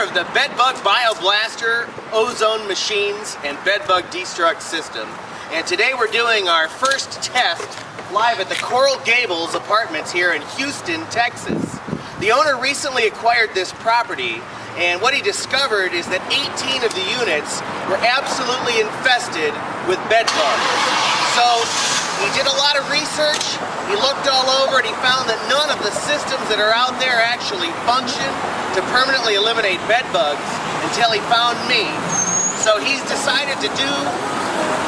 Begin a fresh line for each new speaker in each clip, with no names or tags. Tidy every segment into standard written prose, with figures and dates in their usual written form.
of the BedBug Blaster ozone machines and BedBug destruct system. And today we're doing our first test live at the Coral Gables apartments here in Houston, Texas. The owner recently acquired this property, and what he discovered is that 18 of the units were absolutely infested with bedbugs. So he did a lot of research, he looked all over, and he found that none of the systems that are out there actually function to permanently eliminate bedbugs until he found me. So he's decided to do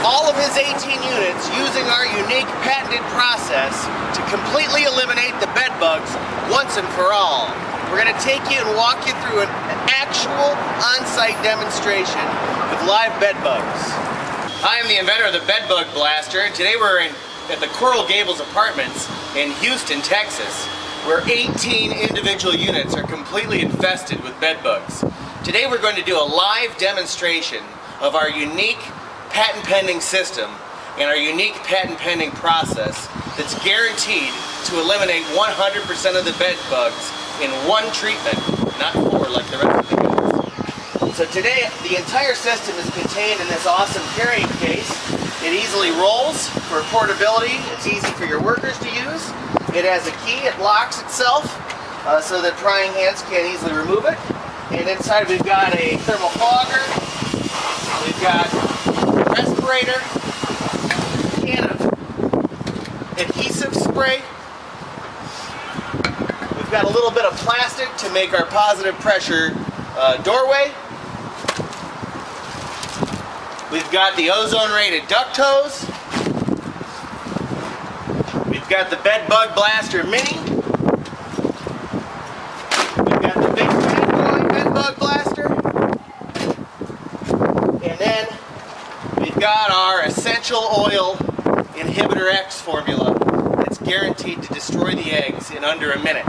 all of his 18 units using our unique patented process to completely eliminate the bedbugs once and for all. We're going to take you and walk you through an actual on-site demonstration with live bedbugs. I am the inventor of the BedBug Blaster, and today we're at the Coral Gables apartments in Houston, Texas, where 18 individual units are completely infested with bedbugs. Today we're going to do a live demonstration of our unique patent-pending system and our unique patent-pending process that's guaranteed to eliminate 100% of the bedbugs in one treatment, not four like the rest of the units. So today, the entire system is contained in this awesome carrying case. It easily rolls for portability. It's easy for your workers to use. It has a key. It locks itself so that prying hands can't easily remove it. And inside we've got a thermal fogger. We've got a respirator, a can of adhesive spray. We've got a little bit of plastic to make our positive pressure doorway. We've got the ozone-rated duct hose. We've got the BedBug Blaster Mini. We've got the big bad boy BedBug Blaster. And then we've got our essential oil inhibitor X formula that's guaranteed to destroy the eggs in under a minute.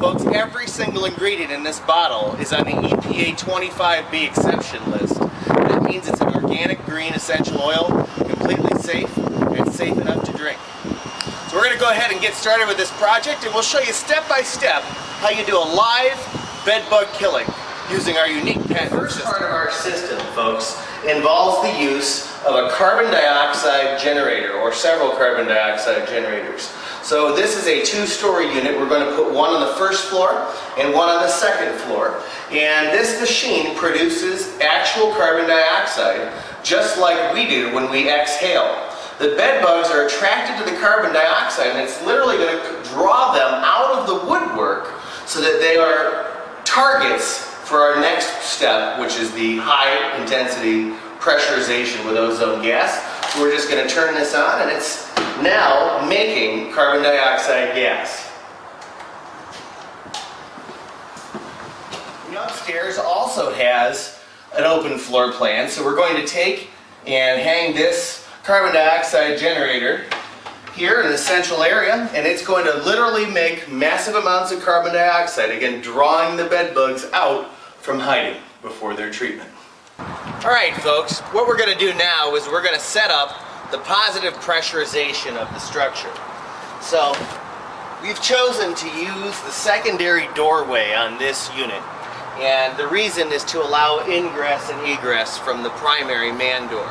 Folks, every single ingredient in this bottle is on the EPA 25B exception list. That means it's an organic green essential oil, completely safe, and safe enough to drink. So we're going to go ahead and get started with this project, and we'll show you step by step how you do a live bedbug killing using our unique patent system. The first part of our system, folks, involves the use of a carbon dioxide generator, or several carbon dioxide generators. So this is a two-story unit. We're going to put one on the first floor and one on the second floor. And this machine produces actual carbon dioxide, just like we do when we exhale. The bed bugs are attracted to the carbon dioxide, and it's literally going to draw them out of the woodwork so that they are targets for our next step, which is the high-intensity pressurization with ozone gas. So we're just going to turn this on, and it's now making carbon dioxide gas. The upstairs also has an open floor plan, so we're going to take and hang this carbon dioxide generator here in an essential area, and it's going to literally make massive amounts of carbon dioxide, again drawing the bed bugs out from hiding before their treatment. Alright folks, what we're going to do now is we're going to set up the positive pressurization of the structure. So we've chosen to use the secondary doorway on this unit, and the reason is to allow ingress and egress from the primary man door.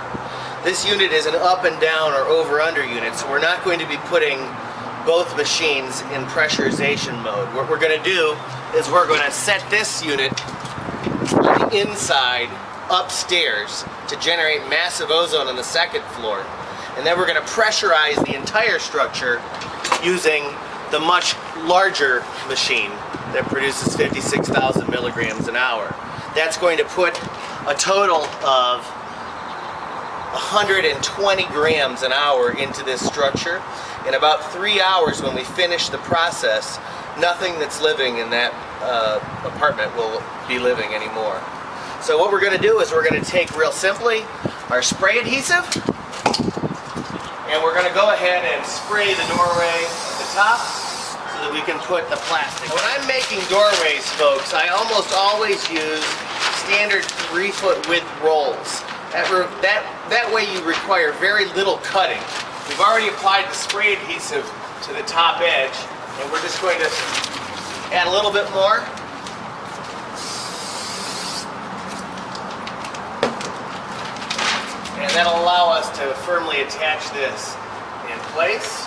This unit is an up and down or over under unit, so we're not going to be putting both machines in pressurization mode. What we're going to do is we're going to set this unit on the inside upstairs to generate massive ozone on the second floor, and then we're going to pressurize the entire structure using the much larger machine that produces 56,000 milligrams an hour. That's going to put a total of 120 grams an hour into this structure. In about 3 hours, when we finish the process, nothing that's living in that apartment will be living anymore. So what we're going to do is we're going to take, real simply, our spray adhesive, and we're going to go ahead and spray the doorway at the top so that we can put the plastic. When I'm making doorways, folks, I almost always use standard 3-foot width rolls. That way you require very little cutting. We've already applied the spray adhesive to the top edge, and we're just going to add a little bit more. and that'll allow us to firmly attach this in place.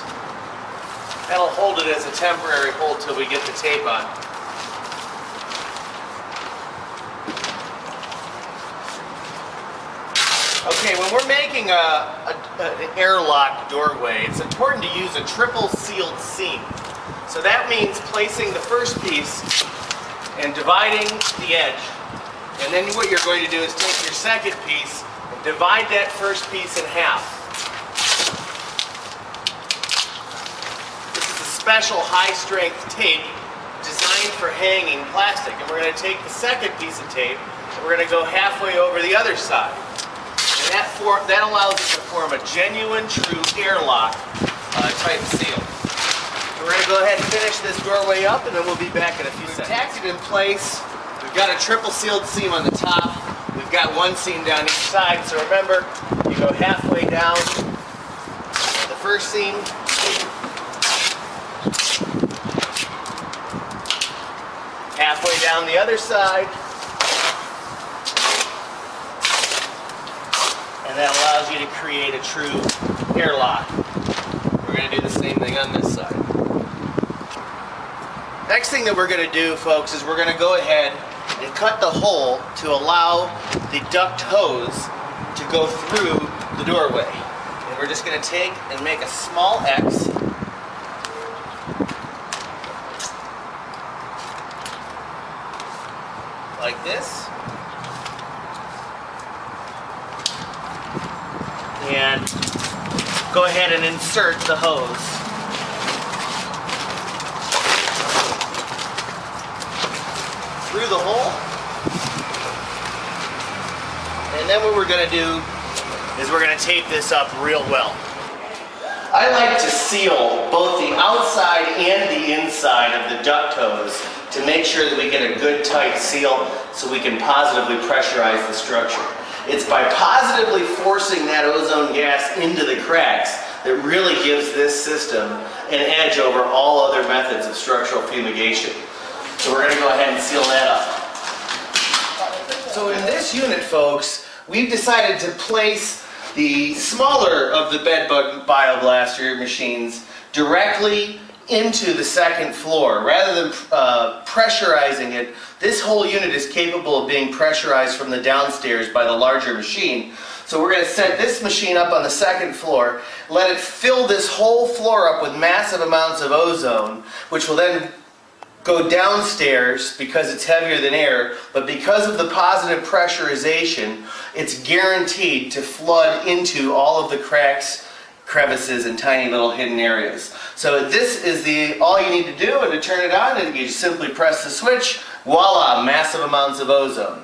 That'll hold it as a temporary hold till we get the tape on. Okay, when we're making an airlock doorway, it's important to use a triple sealed seam. So that means placing the first piece and dividing the edge. And then what you're going to do is take your second piece and divide that first piece in half. This is a special high-strength tape designed for hanging plastic. And we're going to take the second piece of tape and we're going to go halfway over the other side. And that allows us to form a genuine, true airlock type seal. So we're going to go ahead and finish this doorway up and then we'll be back in a few seconds. We've tacked it in place. We've got a triple sealed seam on the top. We've got one seam down each side. So remember, you go halfway down the first seam. Halfway down the other side. And that allows you to create a true airlock. We're going to do the same thing on this side. Next thing that we're going to do, folks, is we're going to go ahead and cut the hole to allow the duct hose to go through the doorway. And we're just going to take and make a small X. Like this. And go ahead and insert the hose. Through the hole. And then what we're going to do is we're going to tape this up real well. I like to seal both the outside and the inside of the duct hose to make sure that we get a good tight seal so we can positively pressurize the structure. It's by positively forcing that ozone gas into the cracks that really gives this system an edge over all other methods of structural fumigation. So we're going to go ahead and seal that up. So in this unit, folks, we've decided to place the smaller of the BedBug Blaster machines directly into the second floor. Rather than pressurizing it, this whole unit is capable of being pressurized from the downstairs by the larger machine. So we're going to set this machine up on the second floor, let it fill this whole floor up with massive amounts of ozone, which will then go downstairs because it's heavier than air, but because of the positive pressurization, it's guaranteed to flood into all of the cracks, crevices, and tiny little hidden areas. So this is all you need to do, and to turn it on, and you just simply press the switch, voila, massive amounts of ozone.